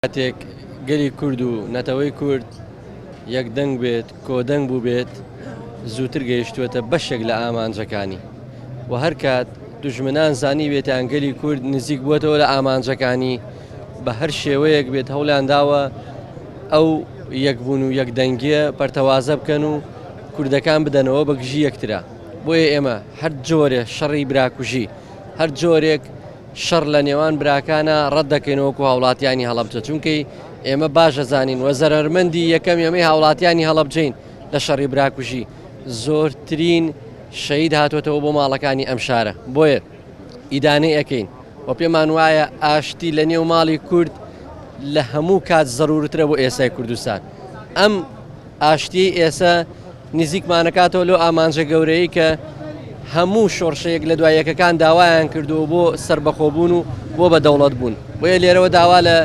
کاتێک گەلی کورد و نەتەوەی کورد یەکدەنگ بێت کۆدەنگ بوو بێت زووتر گەیشتووەتە بەشێک لە ئامانجەکانی و هەر کات دوژمنان زانی بێتیان گەلی کورد نزیک بووەتەوە لە ئامانجەکانی بە هەر شێوەیەک بێت هەوڵیان داوە ئەو یەکبوون و یەکدەنگیە پەرتەوازە بکەن و کوردەکان بدەنەوە بە گژی یەکترا. بۆیە ئێمە هەر جۆرێ شەڕی براکوژی هەر جۆرێک شەڕ لە نێوان براکانە ڕەت دەکەینەوەکو هاوڵاتیانی هەڵەبجە، چونکەی ئێمە باشە زانین وە زەرمەندی یەکەم ئێمەی هاوڵاتیانی هەڵەبجەین لە شەڕی براکوژی زۆرترین شەید هاتوێتەوە بۆ ماڵەکانی ئەم شارە. بۆیە ئیدانەی ئەەکەین و پێمان وایە ئاشتی لە نێو ماڵی کورد لە هەموو کات زەرورترە بۆ ئێسای کوردستان. ئەم ئاشتی ئێستا نزیکمانەکاتەوە لەو ئامانجە گەورەی کە هەموو شۆڕشەیەک لە دوایەکەکان داوایان کردووە بۆ سربەخۆبوون و بۆ بەدەوڵەت بوون. بۆیە لێرەوە داوا لە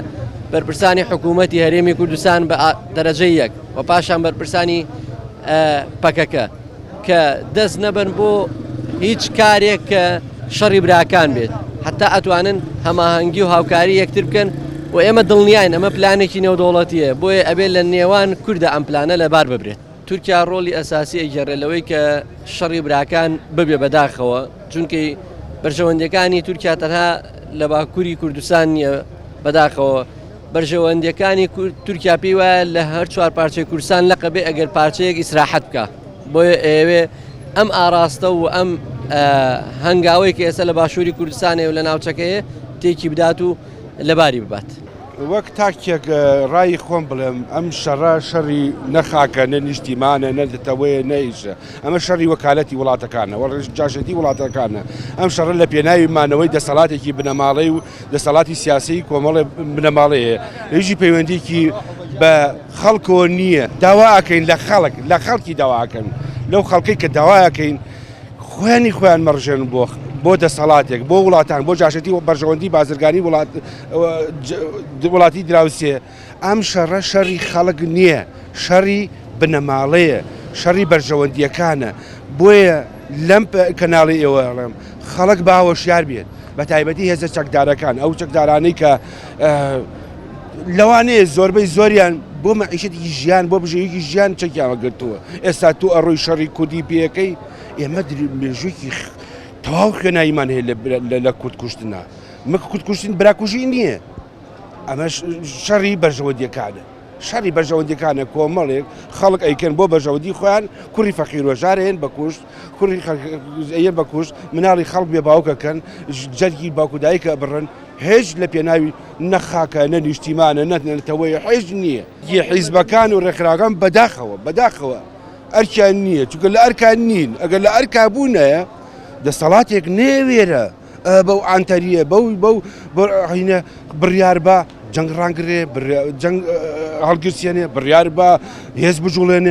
بەرپرسانی حکوومەتی هەرێمی کوردستان بە دەرەجەی یەک و پاشان بەرپرسانی پەکەکە کە دەست نەبن بۆ هیچ کارێک کە شەڕی براکان بێت، حتا ئەتوانن هەماهەنگی و هاوکاری یەکتر بکەن و ئێمە دڵنیاین ئەمە پلانێکی نێودەوڵەتیە. بۆیە ئەبێت لە نێوان کوردە ئەم پلانە لەبار ببرێت. تورکیا ڕۆلی ئەساسی ئەگەڕێلەوەی کە شەڕی براکان ببێ بەداخەوە، چونکەی بەرژەوەندەکانی تورکیا تەنها لە باکووری کوردستان نیە بەداخەوە، بەرژەوەندەکانی تورکیا پێی وایە لە هەر چوار پارچەی کوردستان لەقەبێ ئەگەر پارچەیەک ئیسراحەت بکە. بۆیە ئێوێ ئەم ئاراستە و ئەم هەنگاوەی کە ئێستا لە باشووری کوردستانێ و لە ناوچەکەیە تێکی بدات و لەباری ببات. وەک تاکێک ڕای خۆم بڵێم ئەم شەڕە شەڕی نەخاکە نە نیشتیمانە نەدەتەوەیە نەیشە، ئەمە شەڕی وەکالەتی وڵاتەکانە وە جاشەتی وڵاتەکانە. ئەم شەڕە لە پێناوی مانەوەی دەسەڵاتێکی بنەماڵەی و دەسەڵاتی سیاسی کۆمەڵی بنەماڵەیە هیچی پەیوەندیکی بە خەڵکەوە نییە. داواکەین لە خەڵکی داواکەن لەو خەڵکەی کە داواکەین خۆیان مەڕژێن بۆ دەسەڵاتێک بۆ وڵاتان بۆ جاشەتی و بەرژەوەندی بازرگانی وڵاتی دراوسێ. ئەم شەڕە شەڕی خەڵک نییە، شەڕی بنەماڵەیە، شەڕی بەرژەوەندیەکانە. بۆیە لەم کەناڵی ئێوەڵێم خەڵک باوەشیار بێت، بە تایبەتی هێزە چەکدارەکان ئەو چەکدارانەی کە لەوانەیە زۆربەی زۆریان بۆ مەعیشەتی ژیان بۆ بژێویکی ژیان چەکیانوە گرتووە. ئێستا تو ئەڕۆی شەڕی کوردی پێەکەی ئێمە مێژوویکی تەواو خوێناییمان هەیە لە کوردکوشتنە. مەکە کوردکوشتن براکوژی نییە، ئەمە شەڕی بەرژەوەندیەکانە. شەڕی بەرژەوەندیەکانە کۆمەڵێک خەڵک ئەیکەن بۆ بەرژەوەندی خۆیان کوڕی فەقیرۆژارێن بەکوشت کوڕی ئەیەن بەکوشت مناڵی خەڵک بێ باوکەکەن جەرگی باوکودایکە بڕن. هێز لە پێناوی نەخاکە نە نیشتیمانە نەتەوەی حێز نییە. حیزبەکان و ڕێکخراوەکان بەداخەوە ئەرکیان نییە، چونکە لە ئەرکان نین. ئەگەر لە ئەرکا بوونایە دەسەڵاتێک نێوێرە بەو ئانتەریە بەو بڕیار بە جەنگ ڕانگرێ جەنگ هەڵگرسێنێ بڕیار بە هێز بجوڵێنێ.